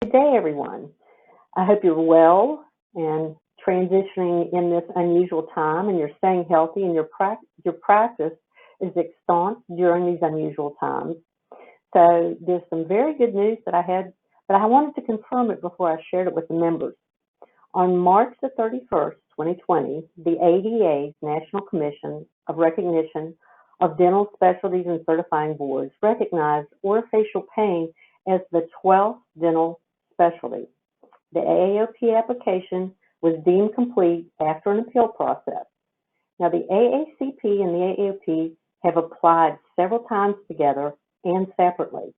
Good day, everyone. I hope you're well and transitioning in this unusual time, and you're staying healthy, and your practice is extant during these unusual times. So there's some very good news that I had, but I wanted to confirm it before I shared it with the members. On March the 31st, 2020, the ADA's National Commission of Recognition of Dental Specialties and Certifying Boards recognized orofacial pain as the 12th dental specialty. The AAOP application was deemed complete after an appeal process. Now, the AACP and the AAOP have applied several times together and separately.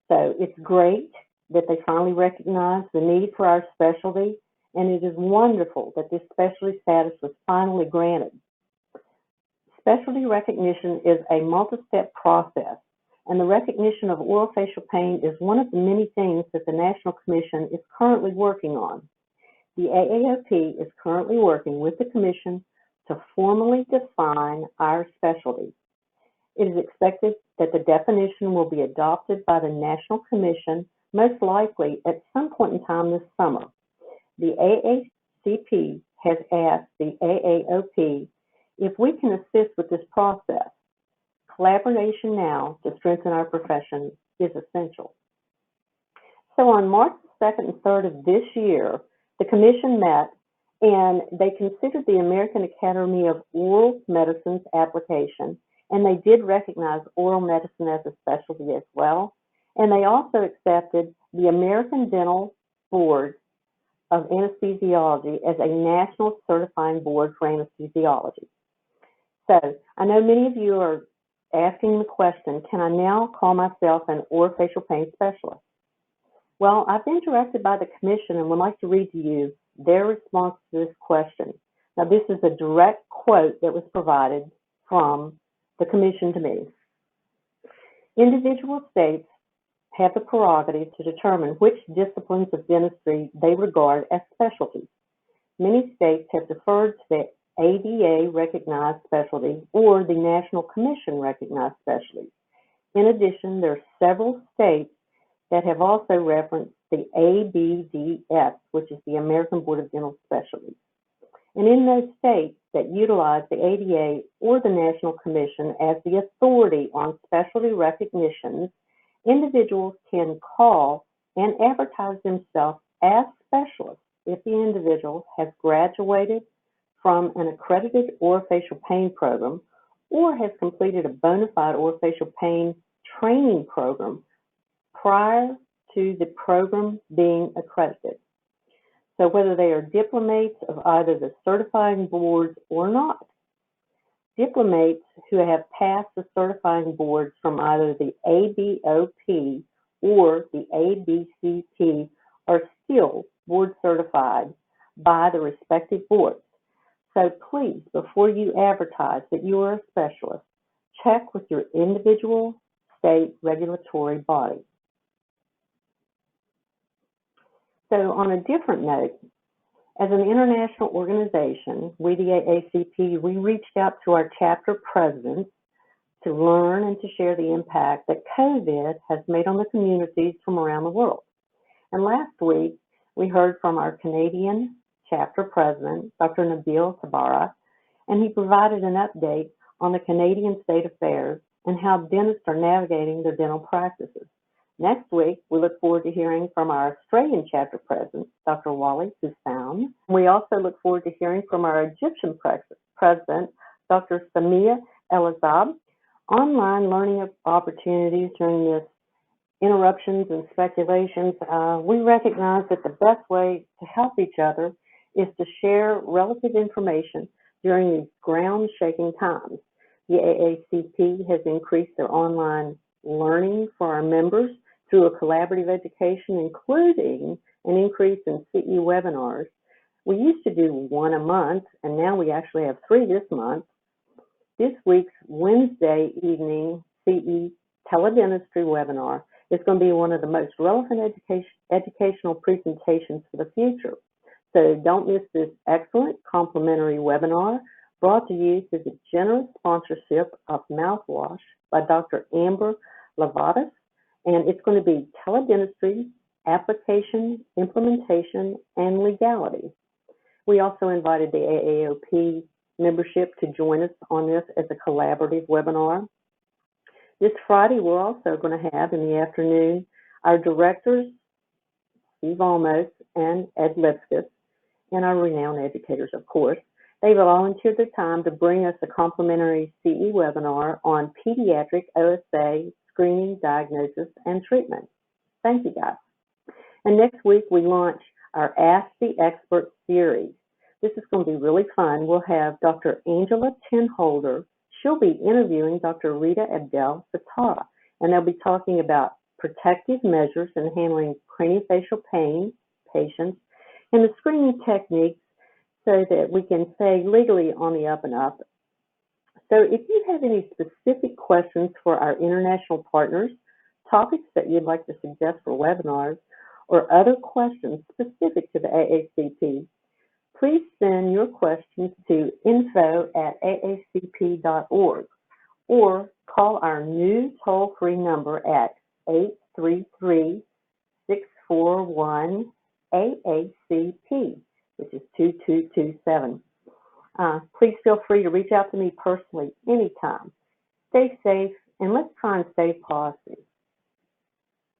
So it's great that they finally recognize the need for our specialty, and it is wonderful that this specialty status was finally granted. Specialty recognition is a multi-step process, and the recognition of orofacial pain is one of the many things that the National Commission is currently working on. The AAOP is currently working with the Commission to formally define our specialty. It is expected that the definition will be adopted by the National Commission most likely at some point in time this summer. The AACP has asked the AAOP if we can assist with this process. Collaboration now to strengthen our profession is essential. So on March 2nd and 3rd of this year, the Commission met and they considered the American Academy of Oral Medicine's application, and they did recognize oral medicine as a specialty as well. And they also accepted the American Dental Board of Anesthesiology as a national certifying board for anesthesiology. So I know many of you are asking the question, can I now call myself an orofacial pain specialist? Well, I've been directed by the Commission and would like to read to you their response to this question. Now, this is a direct quote that was provided from the Commission to me. Individual states have the prerogative to determine which disciplines of dentistry they regard as specialties. Many states have deferred to the ADA recognized specialty or the National Commission recognized specialties. In addition, there are several states that have also referenced the ABDS, which is the American Board of Dental Specialties. And in those states that utilize the ADA or the National Commission as the authority on specialty recognitions, individuals can call and advertise themselves as specialists if the individual has graduated from an accredited orofacial pain program or has completed a bona fide orofacial pain training program prior to the program being accredited. So whether they are diplomates of either the certifying boards or not. Diplomates who have passed the certifying boards from either the ABOP or the ABCP are still board certified by the respective boards. So please, before you advertise that you are a specialist, check with your individual state regulatory body. So on a different note, as an international organization, we, the AACP, we reached out to our chapter presidents to learn and to share the impact that COVID has made on the communities from around the world. And last week, we heard from our Canadian chapter president, Dr. Nabil Tabara, and he provided an update on the Canadian state affairs and how dentists are navigating their dental practices. Next week, we look forward to hearing from our Australian chapter president, Dr. Wally Hussain. We also look forward to hearing from our Egyptian president, Dr. Samia El-Azab. Online learning opportunities during this interruptions and speculations, we recognize that the best way to help each other is to share relative information during these ground-shaking times. The AACP has increased their online learning for our members through a collaborative education, including an increase in CE webinars. We used to do one a month, and now we actually have 3 this month. This week's Wednesday evening CE teledentistry webinar is going to be one of the most relevant educational presentations for the future. So don't miss this excellent complimentary webinar brought to you through the generous sponsorship of Mouthwash by Dr. Amber Lavadas. And it's going to be teledentistry application, implementation, and legality. We also invited the AAOP membership to join us on this as a collaborative webinar. This Friday, we're also going to have in the afternoon our directors, Steve Olmos and Ed Lipskis, and our renowned educators, of course. They've volunteered their time to bring us a complimentary CE webinar on pediatric OSA screening, diagnosis, and treatment. Thank you, guys. And next week, we launch our Ask the Expert series. This is going to be really fun. We'll have Dr. Angela Tinholder. She'll be interviewing Dr. Rita Abdel-Fattah, and they'll be talking about protective measures in handling craniofacial pain patients and the screening techniques so that we can stay legally on the up and up. So if you have any specific questions for our international partners, topics that you'd like to suggest for webinars, or other questions specific to the AACP, please send your questions to info@aacp.org or call our new toll-free number at 833-641-AACP, which is 2227. Please feel free to reach out to me personally anytime. Stay safe, and let's try and stay positive.